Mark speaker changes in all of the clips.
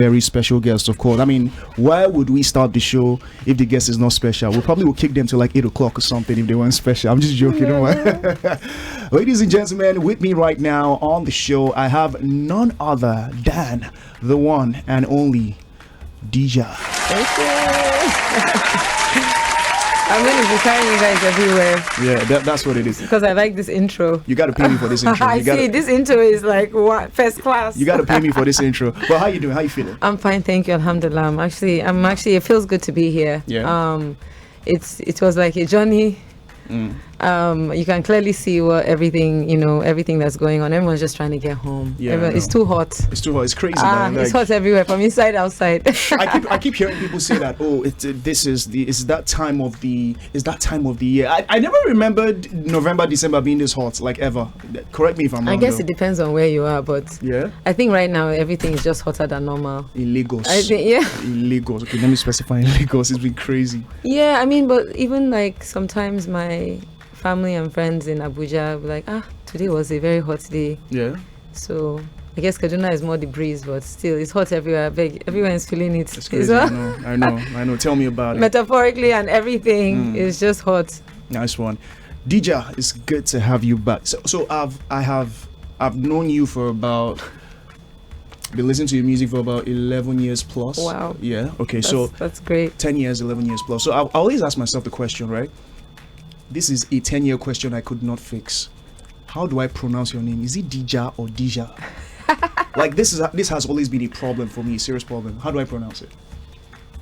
Speaker 1: very special guest, of course. I mean, why would we start the show if the guest is not special? We probably will kick them to like 8 o'clock or something if they weren't special. I'm just joking. Don't worry. Ladies and gentlemen, with me right now on the show, I have none other than the one and only Dija.
Speaker 2: I'm going to be carrying you guys everywhere.
Speaker 1: Yeah, that's what it is.
Speaker 2: Because I like this intro.
Speaker 1: You got to pay me for this intro.
Speaker 2: I see, this intro is like what, first class.
Speaker 1: You got to pay me for this intro. But how you doing? How you feeling?
Speaker 2: I'm fine, thank you. Alhamdulillah. I'm actually. It feels good to be here.
Speaker 1: Yeah.
Speaker 2: It was like a journey. You can clearly see everything that's going on. Everyone's just trying to get home.
Speaker 1: Yeah,
Speaker 2: it's too hot.
Speaker 1: It's too hot. It's crazy, man.
Speaker 2: It's hot everywhere, from inside outside.
Speaker 1: I keep hearing people say that. Oh, is that time of the year. I never remembered November, December being this hot, like ever. Correct me if I'm wrong.
Speaker 2: I guess it depends on where you are, but
Speaker 1: yeah,
Speaker 2: I think right now everything is just hotter than normal.
Speaker 1: In Lagos.
Speaker 2: I think, yeah.
Speaker 1: In Lagos. Okay, let me specify in Lagos. It's been crazy.
Speaker 2: Yeah, I mean, but even like sometimes my family and friends in Abuja were like, today was a very hot day.
Speaker 1: Yeah.
Speaker 2: So I guess Kaduna is more the breeze, but still it's hot everywhere. Everyone is feeling it.
Speaker 1: It's crazy. I know. Tell me about it.
Speaker 2: Metaphorically and everything is just hot.
Speaker 1: Nice one. Dija, it's good to have you back. So I've known you for about, been listening to your music for about 11 years plus.
Speaker 2: Wow.
Speaker 1: Yeah. Okay.
Speaker 2: That's great.
Speaker 1: 10 years, 11 years plus. So I always ask myself the question, right? This is a 10-year question I could not fix. How do I pronounce your name? Is it Dija or Dija? Like this has always been a problem for me, a serious problem. How do I pronounce it?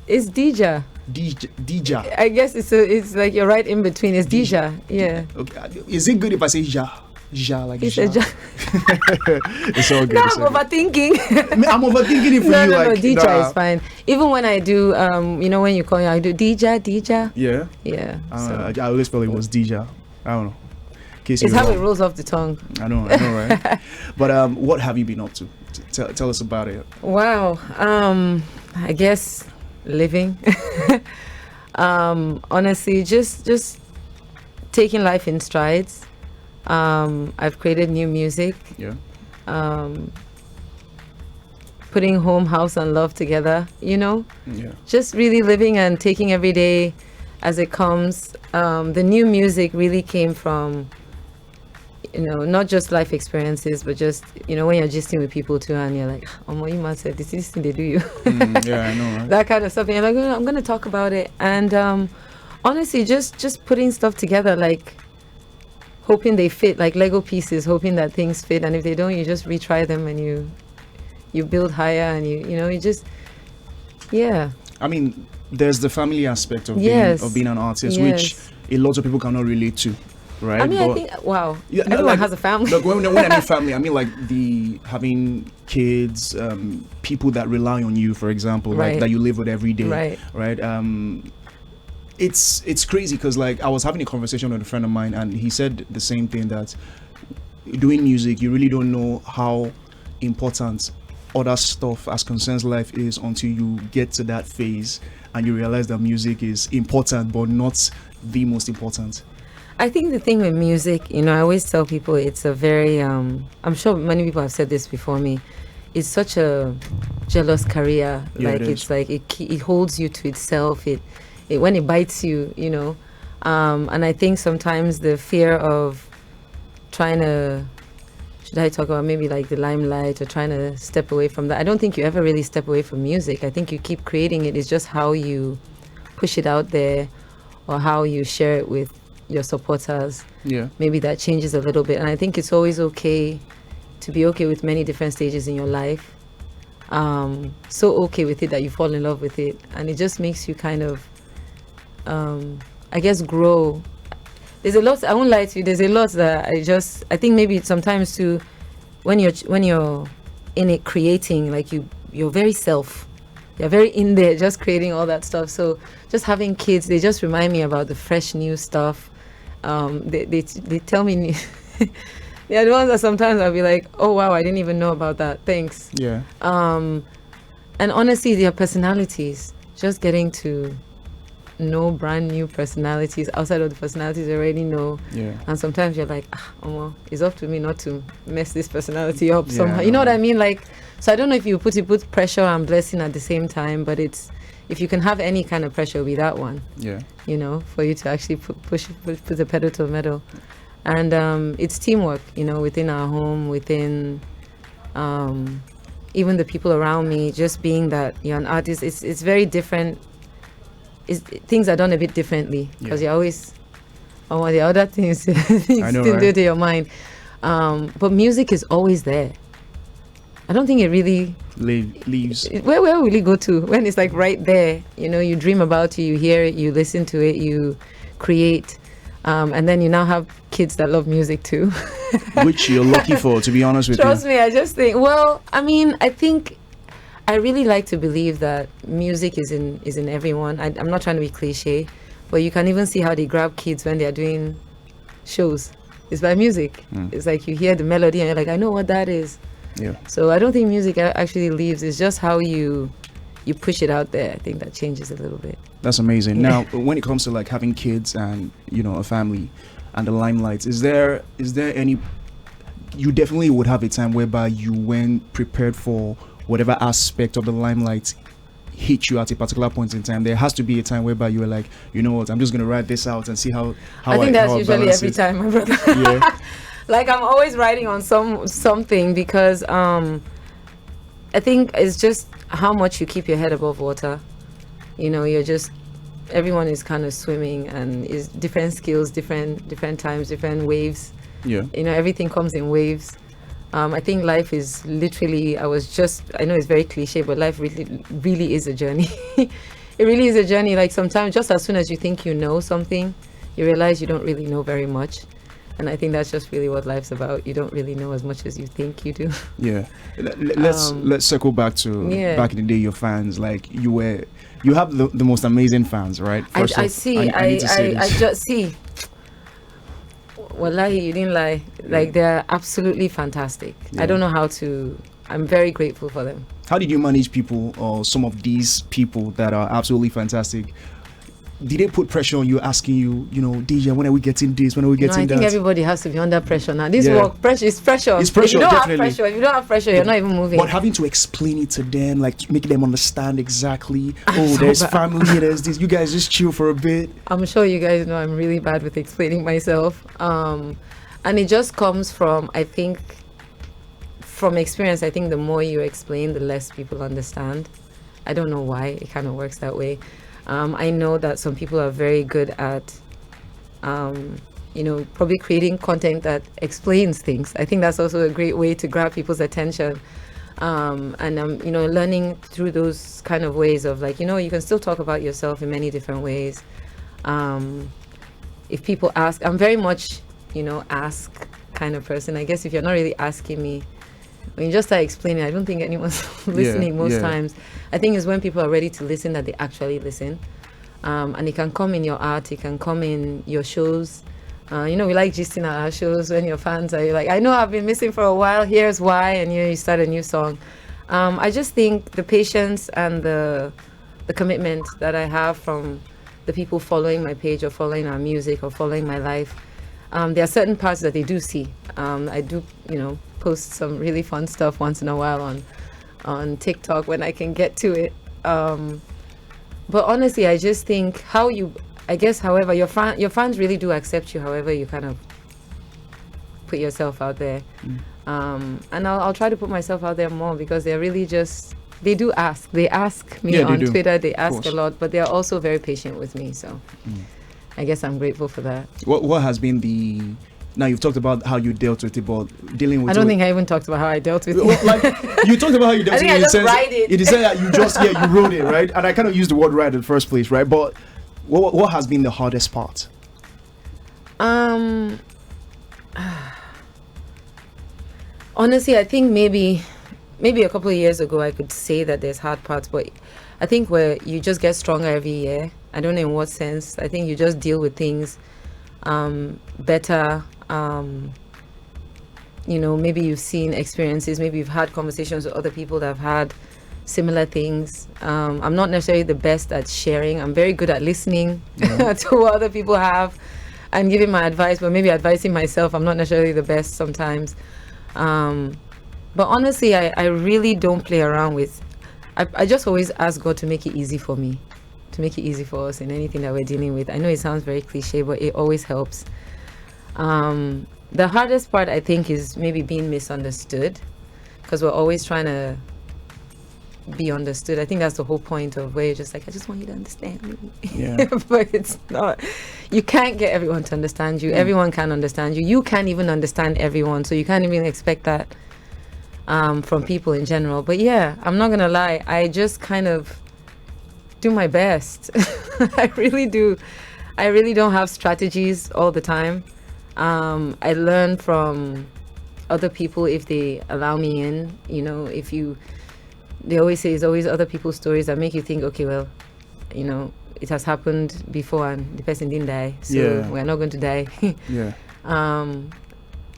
Speaker 2: It's Dija.
Speaker 1: Dija.
Speaker 2: I guess it's like you're right in between. It's Dija. Yeah.
Speaker 1: Okay. Is it good if I say Ja? Ja, like
Speaker 2: it's
Speaker 1: Ja. It's all good.
Speaker 2: No, I'm overthinking.
Speaker 1: I'm overthinking it for you.
Speaker 2: No, Dija is fine. Even when I do, when you call me, I do Dija.
Speaker 1: Yeah.
Speaker 2: Yeah.
Speaker 1: I always felt it was Dija. I don't know.
Speaker 2: It's how it rolls off the tongue.
Speaker 1: I know, right? But what have you been up to? Tell us about it.
Speaker 2: Wow. I guess living. Honestly, just taking life in strides. I've created new music.
Speaker 1: Yeah.
Speaker 2: Putting home, house, and love together.
Speaker 1: Yeah.
Speaker 2: Just really living and taking every day as it comes. The new music really came from, not just life experiences, but just when you're gisting with people too, and you're like, "Oh, you must say this thing they do you."
Speaker 1: Yeah, I know, right?
Speaker 2: That kind of stuff. And you're like, "I'm gonna talk about it." And honestly, just putting stuff together, like hoping they fit, like Lego pieces, hoping that things fit, and if they don't, you just retry them and you build higher, and you just, yeah.
Speaker 1: I mean, there's the family aspect of being an artist, which a lot of people cannot relate to, right?
Speaker 2: I mean, I think everyone has a family.
Speaker 1: Look, when I mean family, I mean like having kids, people that rely on you, for example, right, that you live with every day, right? It's crazy because like I was having a conversation with a friend of mine, and he said the same thing, that doing music, you really don't know how important other stuff as concerns life is until you get to that phase and you realize that music is important but not the most important.
Speaker 2: I think the thing with music, I always tell people it's a very I'm sure many people have said this before me, it's such a jealous career.
Speaker 1: Yeah,
Speaker 2: like it's like it holds you to itself. It when it bites you, and I think sometimes the fear of trying to, should I talk about maybe like the limelight or trying to step away from that? I don't think you ever really step away from music. I think you keep creating it. It's just how you push it out there or how you share it with your supporters.
Speaker 1: Yeah.
Speaker 2: Maybe that changes a little bit. And I think it's always okay to be okay with many different stages in your life. So okay with it that you fall in love with it. And it just makes you kind of, I guess, grow. There's a lot, I won't lie to you, there's a lot that I think maybe sometimes too, when you're in it creating, like you're very you're very in there just creating all that stuff. So just having kids, they just remind me about the fresh new stuff. They tell me they're the ones that sometimes I'll be like, oh wow, I didn't even know about that, thanks.
Speaker 1: Yeah.
Speaker 2: And honestly, their personalities, just getting to know brand new personalities outside of the personalities I already know.
Speaker 1: Yeah.
Speaker 2: And sometimes you're like, well, it's up to me not to mess this personality up
Speaker 1: Yeah,
Speaker 2: somehow. You know what I mean? Like, So I don't know if you put pressure and blessing at the same time, but it's, if you can have any kind of pressure, it'll be that one.
Speaker 1: Yeah.
Speaker 2: You know, for you to actually put the pedal to the metal. And it's teamwork, you know, within our home, within even the people around me, just being that you're an artist, it's very different. Things are done a bit differently because you're always on the other things
Speaker 1: I know, right?
Speaker 2: do to your mind. But music is always there. I don't think it really
Speaker 1: leaves.
Speaker 2: Where will it go to when it's like right there? You know, you dream about it, you hear it, you listen to it, you create. And then you now have kids that love music too.
Speaker 1: Which you're lucky for, to be honest with you.
Speaker 2: Trust me, I just think, well, I mean, I really like to believe that music is in everyone. I'm not trying to be cliche, but you can even see how they grab kids when they're doing shows. It's by music. It's like you hear the melody and you're like, I know what that is.
Speaker 1: Yeah.
Speaker 2: So I don't think music actually leaves. It's just how you push it out there. I think that changes a little bit.
Speaker 1: That's amazing. Now, when it comes to like having kids and, you know, a family and the limelight, is there any, you definitely would have a time whereby you went prepared for whatever aspect of the limelight hit you at a particular point in time? There has to be a time whereby you were like, you know what, I'm just going to write this out and see how
Speaker 2: I think that's usually every time, my brother.
Speaker 1: Yeah.
Speaker 2: Like I'm always writing on something because I think it's just how much you keep your head above water. You know, everyone is kind of swimming and is different skills, different times, different waves.
Speaker 1: Yeah.
Speaker 2: You know, everything comes in waves. I think life is literally, I know it's very cliche, but life really is a journey. It really is a journey. Like sometimes just as soon as you think you know something, you realize you don't really know very much. And I think that's just really what life's about. You don't really know as much as you think you do. Yeah.
Speaker 1: Let's circle back to back in the day, your fans. Like you have the most amazing fans, right?
Speaker 2: I just see. Wallahi, you didn't lie. Like they're absolutely fantastic. Yeah. I don't know how to. I'm very grateful for them.
Speaker 1: How did you manage people, or some of these people that are absolutely fantastic? Did they put pressure on you, asking you, you know, Dija, when are we getting this? When are we getting that?
Speaker 2: I think everybody has to be under pressure now. This work, pressure is pressure.
Speaker 1: It's pressure,
Speaker 2: if you don't have pressure, you're not even moving.
Speaker 1: But having to explain it to them, like making them understand exactly, there's family, there's this, you guys just chill for a bit.
Speaker 2: I'm sure you guys know I'm really bad with explaining myself. And it just comes from, I think, from experience. I think the more you explain, the less people understand. I don't know why, it kind of works that way. I know that some people are very good at, you know, probably creating content that explains things. I think that's also a great way to grab people's attention. And you know, learning through those kind of ways of like, you know, you can still talk about yourself in many different ways. If people ask, I'm very much, you know, ask kind of person. I guess if you're not really asking me, when you just start explaining, I don't think anyone's listening most times. I think it's when people are ready to listen that they actually listen. And it can come in your art, it can come in your shows. You know, we like gisting at our shows when your fans are like, I know I've been missing for a while, here's why, and you start a new song. I just think the patience and the commitment that I have from the people following my page or following our music or following my life, there are certain parts that they do see. I do, you know, post some really fun stuff once in a while on TikTok when I can get to it. But honestly, I just think however your fans really do accept you, however you kind of put yourself out there. And I'll try to put myself out there more because they're really they do ask. They ask me on Twitter, they ask a lot, but they're also very patient with me. So I guess I'm grateful for that.
Speaker 1: What has been now you've talked about how you dealt with it, but dealing with
Speaker 2: I don't think I even talked about how I dealt with it.
Speaker 1: Like you talked about how you dealt with it.
Speaker 2: I just write it.
Speaker 1: It is that you wrote it, right? And I kind of used the word "write" in the first place, right? But what has been the hardest part?
Speaker 2: Honestly, I think maybe a couple of years ago I could say that there's hard parts, but I think where you just get stronger every year. I don't know in what sense. I think you just deal with things better. You know, maybe you've seen experiences, maybe you've had conversations with other people that have had similar things. I'm not necessarily the best at sharing. I'm very good at listening to what other people have and giving my advice, but maybe advising myself, I'm not necessarily the best sometimes. But honestly, I really don't play around with. I just always ask God to make it easy for me, to make it easy for us in anything that we're dealing with. I know it sounds very cliche, but it always helps. The hardest part, I think, is maybe being misunderstood, because we're always trying to be understood. I think that's the whole point of where you're just like, I just want you to understand me.
Speaker 1: Yeah.
Speaker 2: But it's not. You can't get everyone to understand you. Everyone can understand you. You can't even understand everyone, so you can't even expect that from people in general. But yeah, I'm not gonna lie, I just kind of do my best. I really do. I really don't have strategies all the time. I learn from other people if they allow me in. You know, they always say it's always other people's stories that make you think, okay, well, you know, it has happened before and the person didn't die, so we're not going to die.
Speaker 1: Yeah.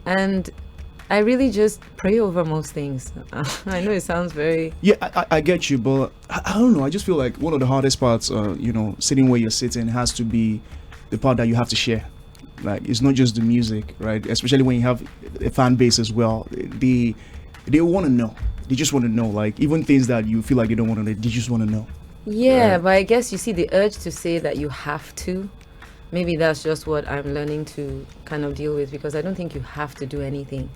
Speaker 2: And I really just pray over most things. I know it sounds very...
Speaker 1: Yeah, I get you, but I don't know. I just feel like one of the hardest parts, you know, sitting where you're sitting has to be the part that you have to share. Like, it's not just the music, right? Especially when you have a fan base as well. They want to know. They just want to know. Like, even things that you feel like they don't want to know, they just want to know.
Speaker 2: Yeah, right? But I guess you see the urge to say that you have to. Maybe that's just what I'm learning to kind of deal with, because I don't think you have to do anything.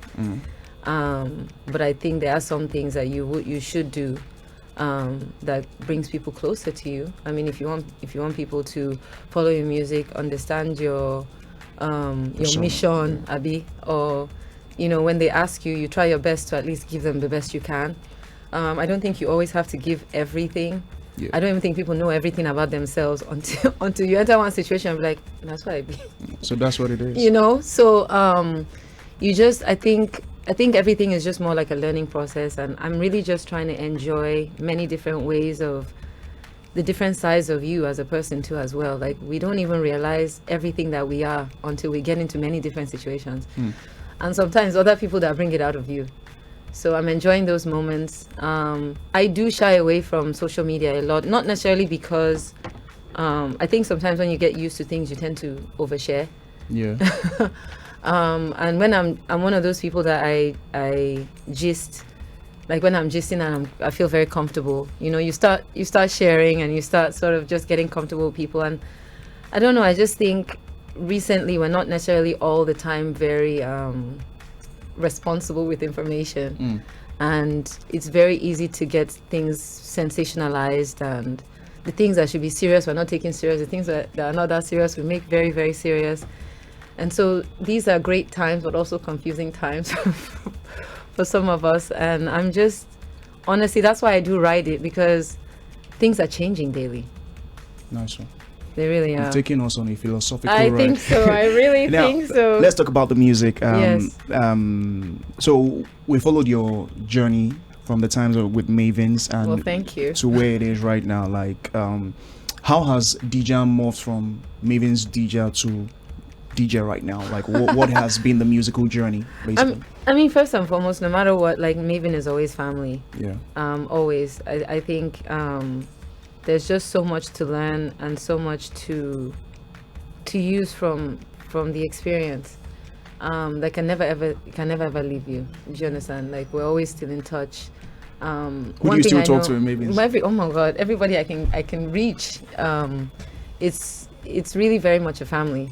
Speaker 2: But I think there are some things that you should do that brings people closer to you. I mean, if you want people to follow your music, understand your mission, Abi, or you know, when they ask you, you try your best to at least give them the best you can. I don't think you always have to give everything. Yeah. I don't even think people know everything about themselves until you enter one situation and be like, that's what I be.
Speaker 1: So that's what it is.
Speaker 2: You know, so I think everything is just more like a learning process, and I'm really just trying to enjoy many different ways of the different sides of you as a person too as well. Like, we don't even realize everything that we are until we get into many different situations. And sometimes other people that bring it out of you. So I'm enjoying those moments. I do shy away from social media a lot, not necessarily because I think sometimes when you get used to things, you tend to overshare.
Speaker 1: Yeah.
Speaker 2: And when I'm one of those people that I gist, like when I'm gisting and I feel very comfortable. You know, you start sharing and you start sort of just getting comfortable with people. And I don't know, I just think recently we're not necessarily all the time very responsible with information, and it's very easy to get things sensationalized, and the things that should be serious we're not taking serious, the things that are not that serious we make very, very serious. And so these are great times but also confusing times for some of us, and I'm just honestly, that's why I do write it, because things are changing daily.
Speaker 1: Nice one.
Speaker 2: They really are.
Speaker 1: Taking us on a philosophical
Speaker 2: I
Speaker 1: ride.
Speaker 2: think so. I really
Speaker 1: now,
Speaker 2: think so.
Speaker 1: Let's talk about the music.
Speaker 2: Yes.
Speaker 1: So we followed your journey from the times with Mavens and
Speaker 2: well, thank you.
Speaker 1: to where it is right now. Like, how has Dija morphed from Mavens Dija to DJ right now? Like, what has been the musical journey, basically?
Speaker 2: I mean, first and foremost, no matter what, like, Maven is always family.
Speaker 1: Yeah.
Speaker 2: Always. I think there's just so much to learn and so much to use from the experience that can never ever leave you. Do you understand? Like, we're always still in touch.
Speaker 1: Who do you still talk to in Mavens?
Speaker 2: Oh my God, everybody I can reach. It's really very much a family.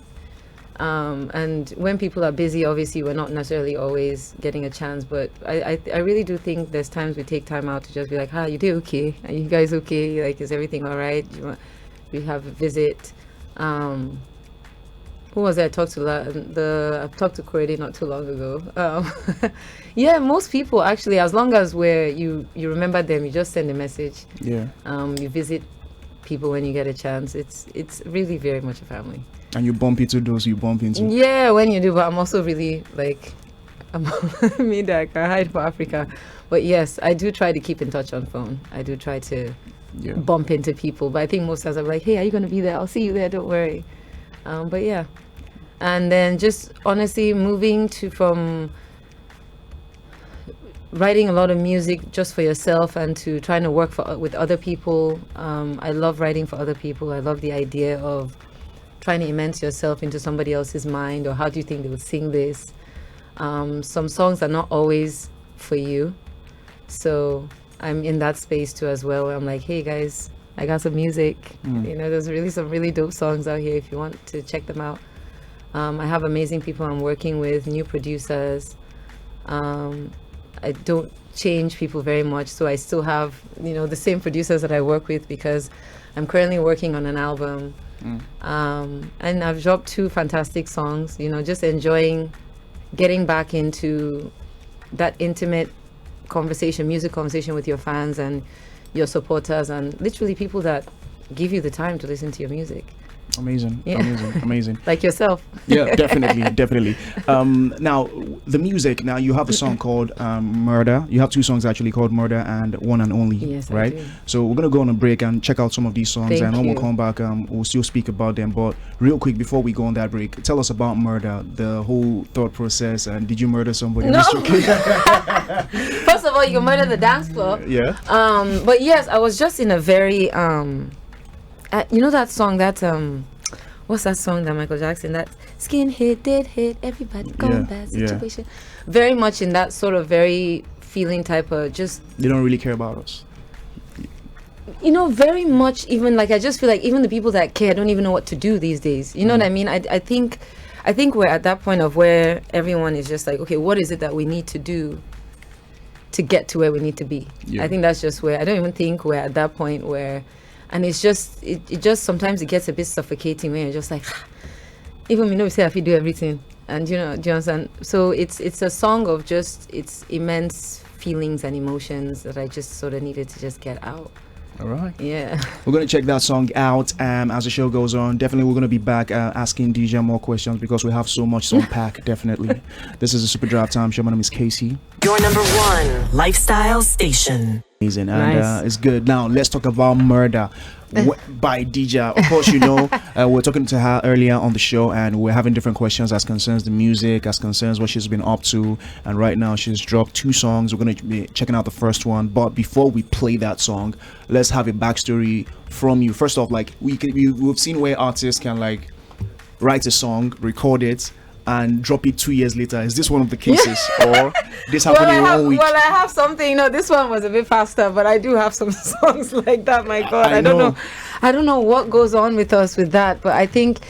Speaker 2: And when people are busy, obviously we're not necessarily always getting a chance, but I really do think there's times we take time out to just be like, you did okay? Are you guys okay? Like, is everything all right? We have a visit. Who was it I talked to? I talked to Corey not too long ago. Yeah, most people actually, as long as you remember them, you just send a message.
Speaker 1: Yeah.
Speaker 2: You visit people when you get a chance. It's really very much a family.
Speaker 1: And you bump into those you bump into.
Speaker 2: Yeah, when you do, but I'm also really like, me that I can hide for Africa. But yes, I do try to keep in touch on phone. I do try to bump into people. But I think most times I'm like, hey, are you going to be there? I'll see you there. Don't worry. But yeah. And then just honestly moving from writing a lot of music just for yourself and to trying to work with other people. I love writing for other people. I love the idea of trying to immerse yourself into somebody else's mind, or how do you think they would sing this? Some songs are not always for you. So I'm in that space too as well, where I'm like, hey guys, I got some music. There's really some really dope songs out here if you want to check them out. I have amazing people I'm working with, new producers. I don't change people very much, so I still have the same producers that I work with, because I'm currently working on an album. And I've dropped 2 fantastic songs, just enjoying getting back into that intimate music conversation with your fans and your supporters, and literally people that give you the time to listen to your music.
Speaker 1: Amazing.
Speaker 2: Like yourself.
Speaker 1: Yeah, definitely. Now, the music. Now, you have a song called Murder. You have 2 songs actually called Murder and One and Only.
Speaker 2: Yes,
Speaker 1: right?
Speaker 2: I do.
Speaker 1: So we're gonna go on a break and check out some of these songs, and when we'll come back, we'll still speak about them. But real quick, before we go on that break, tell us about Murder, the whole thought process, and did you murder somebody?
Speaker 2: No. First of all, you can murder the dance floor.
Speaker 1: Yeah.
Speaker 2: But yes, I was just in a very that song that what's that song that Michael Jackson, that skin hit, did hit, everybody going bad situation. Very much in that sort of very feeling type of just.
Speaker 1: They don't really care about us.
Speaker 2: Very much, even like I just feel like even the people that care don't even know what to do these days. You know what I mean? I think we're at that point of where everyone is just like, okay, what is it that we need to do to get to where we need to be? I think that's just where I don't even think we're at that point where. And it's just, it just sometimes it gets a bit suffocating when you're just like, even we say if you do everything, and do you understand? So it's a song of just it's immense feelings and emotions that I just sort of needed to just get out.
Speaker 1: All right.
Speaker 2: Yeah.
Speaker 1: We're going to check that song out as the show goes on. Definitely, we're going to be back asking Dija more questions because we have so much to unpack. Definitely. This is a Super Drive Time show. My name is Casey.
Speaker 3: Your number 1 lifestyle station.
Speaker 1: Amazing. And it's good. Now, let's talk about Murder by Dija. Of course, we're talking to her earlier on the show, and we're having different questions as concerns the music, as concerns what she's been up to. And right now, she's dropped 2 songs. We're going to be checking out the first one. But before we play that song, let's have a backstory from you. First off, like we've seen where artists can like write a song, record it, and drop it 2 years later. Is this one of the cases, or this happened in 1 week?
Speaker 2: Well, I have something. This one was a bit faster, but I do have some songs like that. My God, I don't know what goes on with us with that, but I think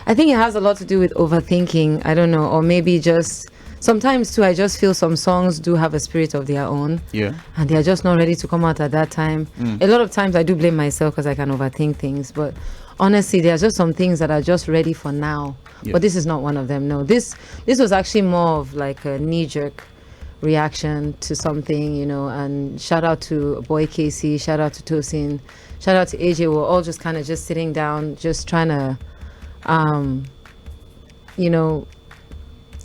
Speaker 2: it has a lot to do with overthinking. I don't know, or maybe just sometimes too. I just feel some songs do have a spirit of their own.
Speaker 1: Yeah.
Speaker 2: And they are just not ready to come out at that time. A lot of times I do blame myself because I can overthink things, but honestly, there are just some things that are just ready for now. Yeah. But this is not one of them. No, this was actually more of like a knee-jerk reaction to something, and shout out to Boy Casey, shout out to Tosin, shout out to AJ. We're all just kind of just sitting down, just trying to,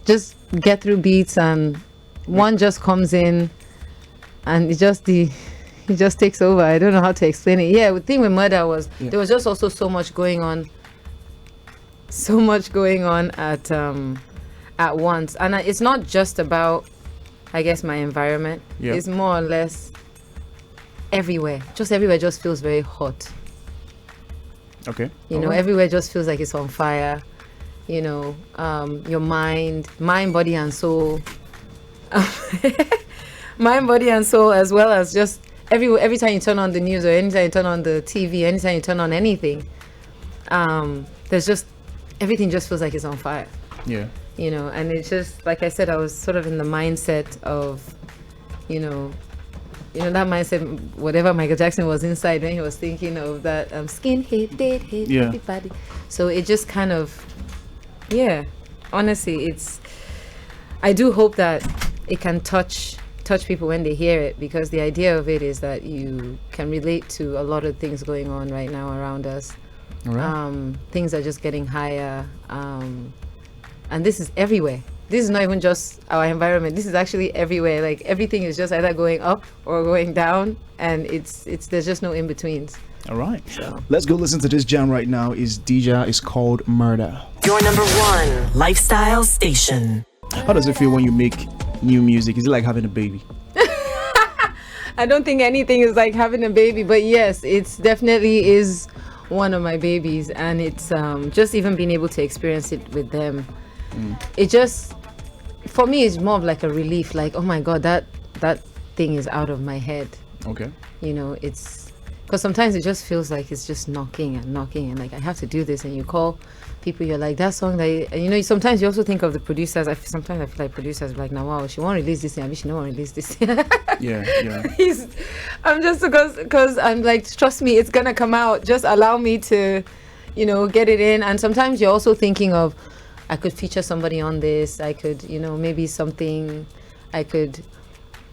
Speaker 2: just get through beats, and one just comes in and it just takes over. I don't know how to explain it. Yeah, the thing with Murder was there was just also so much going on at once, and it's not just about, I guess, my environment. It's more or less everywhere just feels very hot.
Speaker 1: Okay.
Speaker 2: Everywhere just feels like it's on fire. Your mind, body and soul, mind, body and soul, as well as just every time you turn on the news, or anytime you turn on the TV, anytime you turn on anything, there's just everything just feels like it's on fire.
Speaker 1: Yeah.
Speaker 2: And it's just like I said, I was sort of in the mindset of, that mindset, whatever Michael Jackson was inside when he was thinking of that skin hit, dead hit, everybody. So it just kind of, honestly, I do hope that it can touch people when they hear it, because the idea of it is that you can relate to a lot of things going on right now around us. Right. Things are just getting higher, and this is everywhere. This is not even just our environment. This is actually everywhere. Like everything is just either going up or going down, and it's there's just no in betweens.
Speaker 1: All right, so let's go listen to this jam right now. Dija is called Murder.
Speaker 3: Your number 1 lifestyle station.
Speaker 1: How does it feel when you make new music? Is it like having a baby?
Speaker 2: I don't think anything is like having a baby, but yes, it's definitely is one of my babies, and it's just even being able to experience it with them. It just, for me, it's more of like a relief, like, oh my God, that that thing is out of my head.
Speaker 1: Okay.
Speaker 2: You know, it's because sometimes it just feels like it's just knocking and knocking, and like I have to do this, and you call people, you're like, that song that and you know, sometimes you also think of the producers. Sometimes I feel like producers like, now wow, she won't release this thing, I wish she don't release this.
Speaker 1: Yeah.
Speaker 2: I'm just because I'm like, trust me, it's gonna come out, just allow me to, you know, get it in. And sometimes you're also thinking of, I could feature somebody on this, I could, you know, maybe something I could,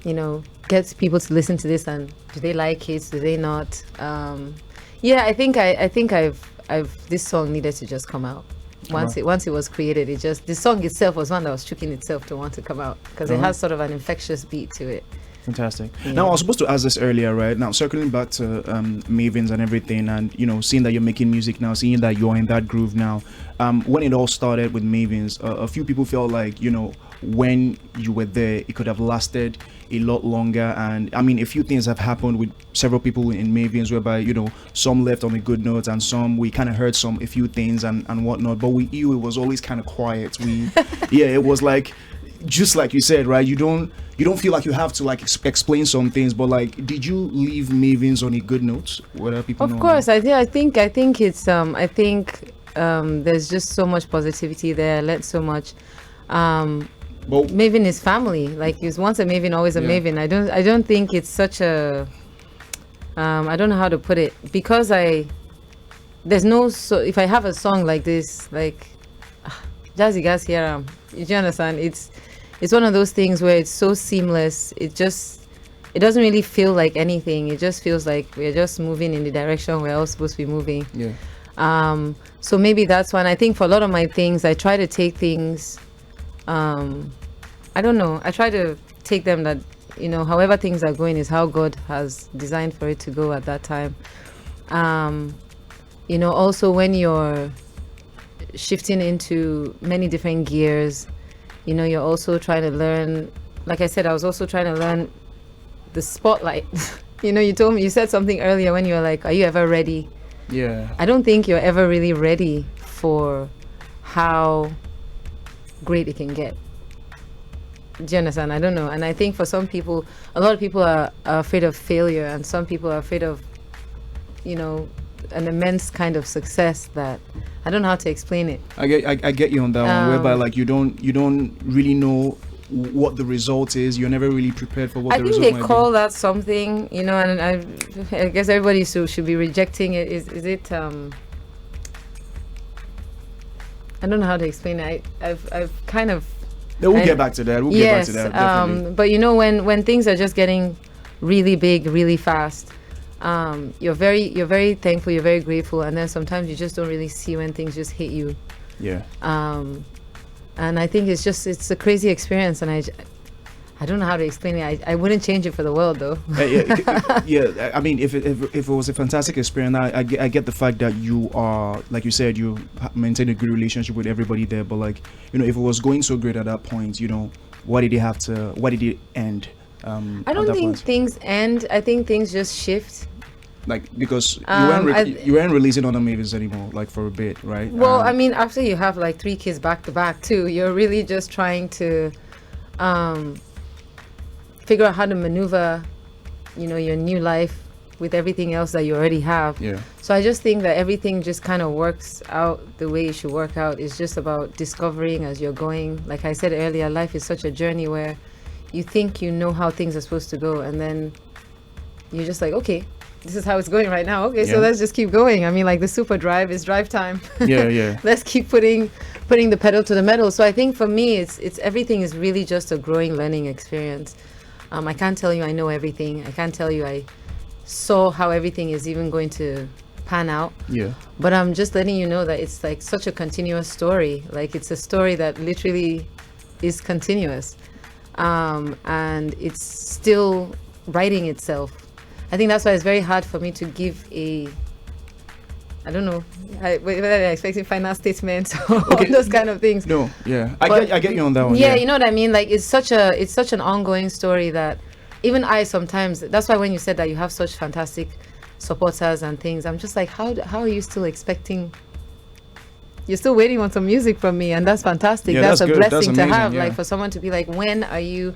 Speaker 2: you know, get people to listen to this, and do they like it, do they not? I think I've this song needed to just come out. Once it was created, it just, the song itself was one that was tricking itself to want to come out, because it has sort of an infectious beat to it.
Speaker 1: Fantastic. Yeah. Now, I was supposed to ask this earlier, right? Now, circling back to Mavens and everything, and, you know, seeing that you're making music now, seeing that you're in that groove now. When it all started with Mavens, a few people felt like, you know, when you were there, it could have lasted a lot longer. And I mean, a few things have happened with several people in Mavens, whereby, you know, some left on a good note, and some we kind of heard a few things and whatnot. But with you, it was always kind of quiet. It was like, just like you said, right? You don't feel like you have to like explain some things, but like, did you leave Mavens on a good note? Whether people know?
Speaker 2: Of course, I think it's there's just so much positivity there. I learned so much. Maven is family. Like, it's once a Maven, always a Maven. I don't think it's such a I don't know how to put it, because there's no, so if I have a song like this, like Jazzy Gas here, you understand? It's one of those things where it's so seamless. It doesn't really feel like anything. It just feels like we're just moving in the direction we're all supposed to be moving.
Speaker 1: Yeah.
Speaker 2: So maybe that's one. I think for a lot of my things, I try to take things, I don't know. I try to take them that, you know, however things are going is how God has designed for it to go at that time. You know, also when you're shifting into many different gears, you know, you're also trying to learn, like I said, I was also trying to learn the spotlight. You know, you said something earlier when you were like, are you ever ready?
Speaker 1: Yeah.
Speaker 2: I don't think you're ever really ready for how great it can get. Do you understand? I don't know. And I think for some people, a lot of people are afraid of failure, and some people are afraid of, you know, an immense kind of success that I don't know how to explain it.
Speaker 1: I get you on that one, whereby like you don't really know what the result is. You're never really prepared for what the result might be. I think
Speaker 2: they call that something, you know, and I guess everybody should be rejecting it. Is it I don't know how to explain it. I've kind of.
Speaker 1: No, we'll get back to that. Get back to that. Definitely.
Speaker 2: But you know, when things are just getting really big, really fast, you're very thankful, you're very grateful, and then sometimes you just don't really see when things just hit you.
Speaker 1: Yeah.
Speaker 2: And I think it's a crazy experience, and I don't know how to explain it. I wouldn't change it for the world, though.
Speaker 1: Yeah. I mean, if it was a fantastic experience, I get the fact that you are, like you said, you maintain a good relationship with everybody there. But like, you know, if it was going so great at that point, you know, why did it end?
Speaker 2: I don't think things end. I think things just shift.
Speaker 1: Like, because you weren't releasing other Mavens anymore, like, for a bit, right?
Speaker 2: Well, I mean, after you have like 3 kids back to back too, you're really just trying to figure out how to maneuver, you know, your new life with everything else that you already have.
Speaker 1: Yeah.
Speaker 2: So I just think that everything just kind of works out the way it should work out. It's just about discovering as you're going. Like I said earlier, life is such a journey where you think you know how things are supposed to go, and then you're just like, okay, this is how it's going right now. Okay, so let's just keep going. I mean, like the super drive is drive time.
Speaker 1: Yeah.
Speaker 2: Let's keep putting the pedal to the metal. So I think for me, it's everything is really just a growing, learning experience. I can't tell you I know everything. I can't tell you I saw how everything is even going to pan out.
Speaker 1: Yeah.
Speaker 2: But I'm just letting you know that it's like such a continuous story. Like, it's a story that literally is continuous. And it's still writing itself. I think that's why it's very hard for me to give I don't know whether they're expecting final statements or those kind of things.
Speaker 1: No, yeah, I get you on that one.
Speaker 2: Yeah, you know what I mean. Like, it's such an ongoing story that even I sometimes. That's why when you said that you have such fantastic supporters and things, I'm just like, how are you still expecting? You're still waiting on some music from me, and that's fantastic.
Speaker 1: Yeah,
Speaker 2: that's a
Speaker 1: good.
Speaker 2: blessing
Speaker 1: that's amazing,
Speaker 2: to have.
Speaker 1: Yeah.
Speaker 2: Like, for someone to be like, when are you?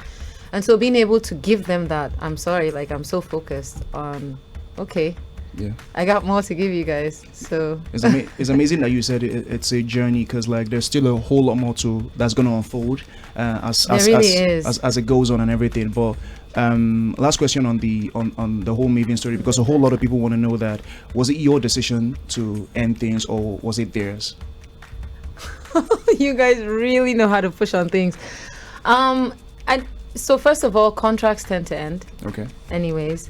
Speaker 2: And so being able to give them that, I'm sorry, like I'm so focused on, okay,
Speaker 1: yeah,
Speaker 2: I got more to give you guys. So
Speaker 1: it's amazing that you said it's a journey, because like there's still a whole lot more that's going to unfold as it goes on and everything. But last question on the whole Maven story, because a whole lot of people want to know that, was it your decision to end things or was it theirs?
Speaker 2: You guys really know how to push on things. So first of all, contracts tend to end.
Speaker 1: Okay.
Speaker 2: Anyways.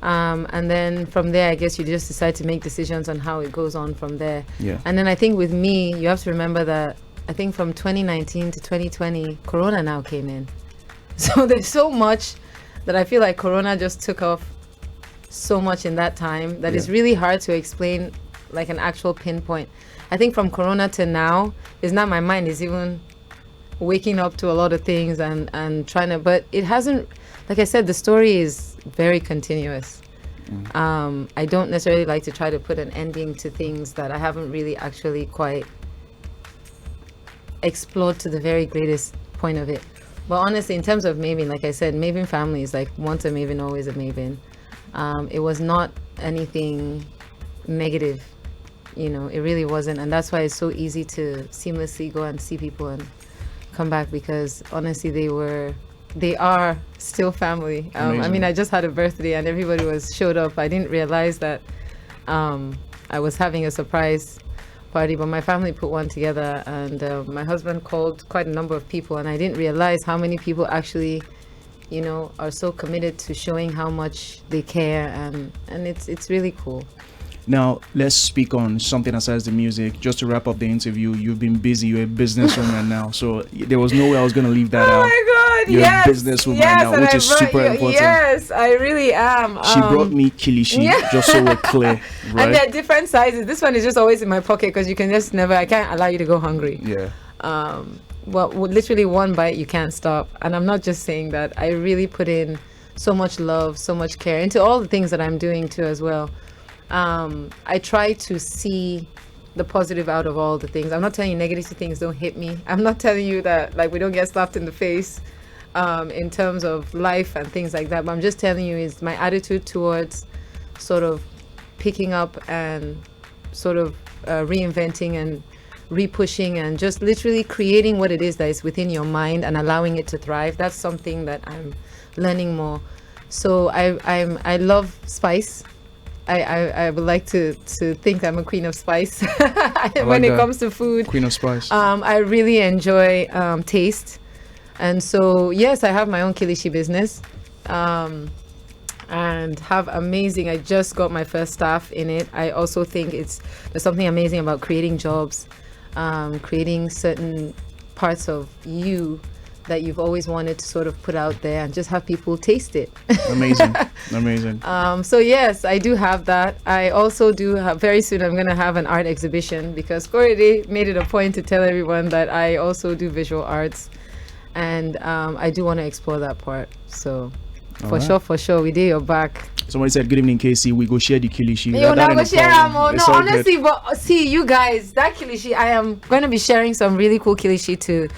Speaker 2: And then from there, I guess you just decide to make decisions on how it goes on from there.
Speaker 1: Yeah.
Speaker 2: And then I think with me, you have to remember that I think from 2019 to 2020, Corona now came in. So there's so much that I feel like Corona just took off so much in that time that it's really hard to explain like an actual pinpoint. I think from Corona to now, it's not my mind is even waking up to a lot of things and trying to, but it hasn't, like I said, the story is very continuous. I don't necessarily like to try to put an ending to things that I haven't really actually quite explored to the very greatest point of it. But honestly, in terms of Maven, like I said, Maven family is like once a Maven, always a Maven. It was not anything negative, you know, it really wasn't. And that's why it's so easy to seamlessly go and see people and come back, because honestly, they are still family. I mean, I just had a birthday and everybody showed up. I didn't realize that I was having a surprise party, but my family put one together, and my husband called quite a number of people, and I didn't realize how many people actually, you know, are so committed to showing how much they care, and it's really cool.
Speaker 1: Now, let's speak on something aside the music. Just to wrap up the interview, you've been busy. You're a businesswoman now. So there was no way I was going to leave that out.
Speaker 2: Oh my God,
Speaker 1: You're
Speaker 2: yes.
Speaker 1: a businesswoman now, which is super important.
Speaker 2: Yes, I really am.
Speaker 1: She brought me kilishi, just so we're clear. Right?
Speaker 2: And they're different sizes. This one is just always in my pocket because you can just I can't allow you to go hungry.
Speaker 1: Yeah.
Speaker 2: Well, literally one bite, you can't stop. And I'm not just saying that. I really put in so much love, so much care into all the things that I'm doing too as well. I try to see the positive out of all the things. I'm not telling you negative things don't hit me. I'm not telling you that like we don't get slapped in the face in terms of life and things like that. But I'm just telling you is my attitude towards sort of picking up and sort of reinventing and repushing and just literally creating what it is that is within your mind and allowing it to thrive. That's something that I'm learning more. So I love spice. I would like to think I'm a queen of spice when it comes to food.
Speaker 1: Queen of spice.
Speaker 2: I really enjoy taste. And so, yes, I have my own kilishi business and have amazing, I just got my first staff in it. I also think there's something amazing about creating jobs, creating certain parts of you that you've always wanted to sort of put out there and just have people taste it.
Speaker 1: Amazing.
Speaker 2: So yes, I do have that. I also do have, very soon I'm going to have an art exhibition because Korede made it a point to tell everyone that I also do visual arts, and I do want to explore that part. So for sure, we did your back.
Speaker 1: Somebody said, good evening, KC. We go share the kilishi.
Speaker 2: No, honestly, but see, you guys, that kilishi, I am going to be sharing some really cool kilishi to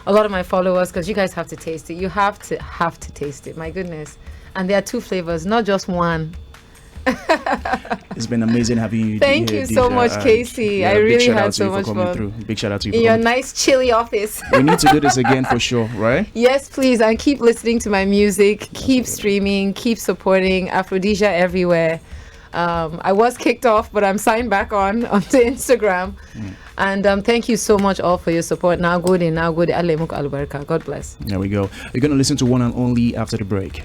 Speaker 2: a lot of my followers because you guys have to taste it. You have to taste it. My goodness. And there are 2 flavors, not just one.
Speaker 1: It's been amazing having you.
Speaker 2: Thank you so much, Casey. I really had so much fun.
Speaker 1: Big shout out to you.
Speaker 2: In your nice chilly office.
Speaker 1: We need to do this again for sure, right?
Speaker 2: Yes, please. And keep listening to my music. Keep streaming. Keep supporting Dija everywhere. I was kicked off, but I'm signed back onto Instagram. And thank you so much all for your support. Now good. God bless.
Speaker 1: There we go. You're going to listen to One and Only after the break.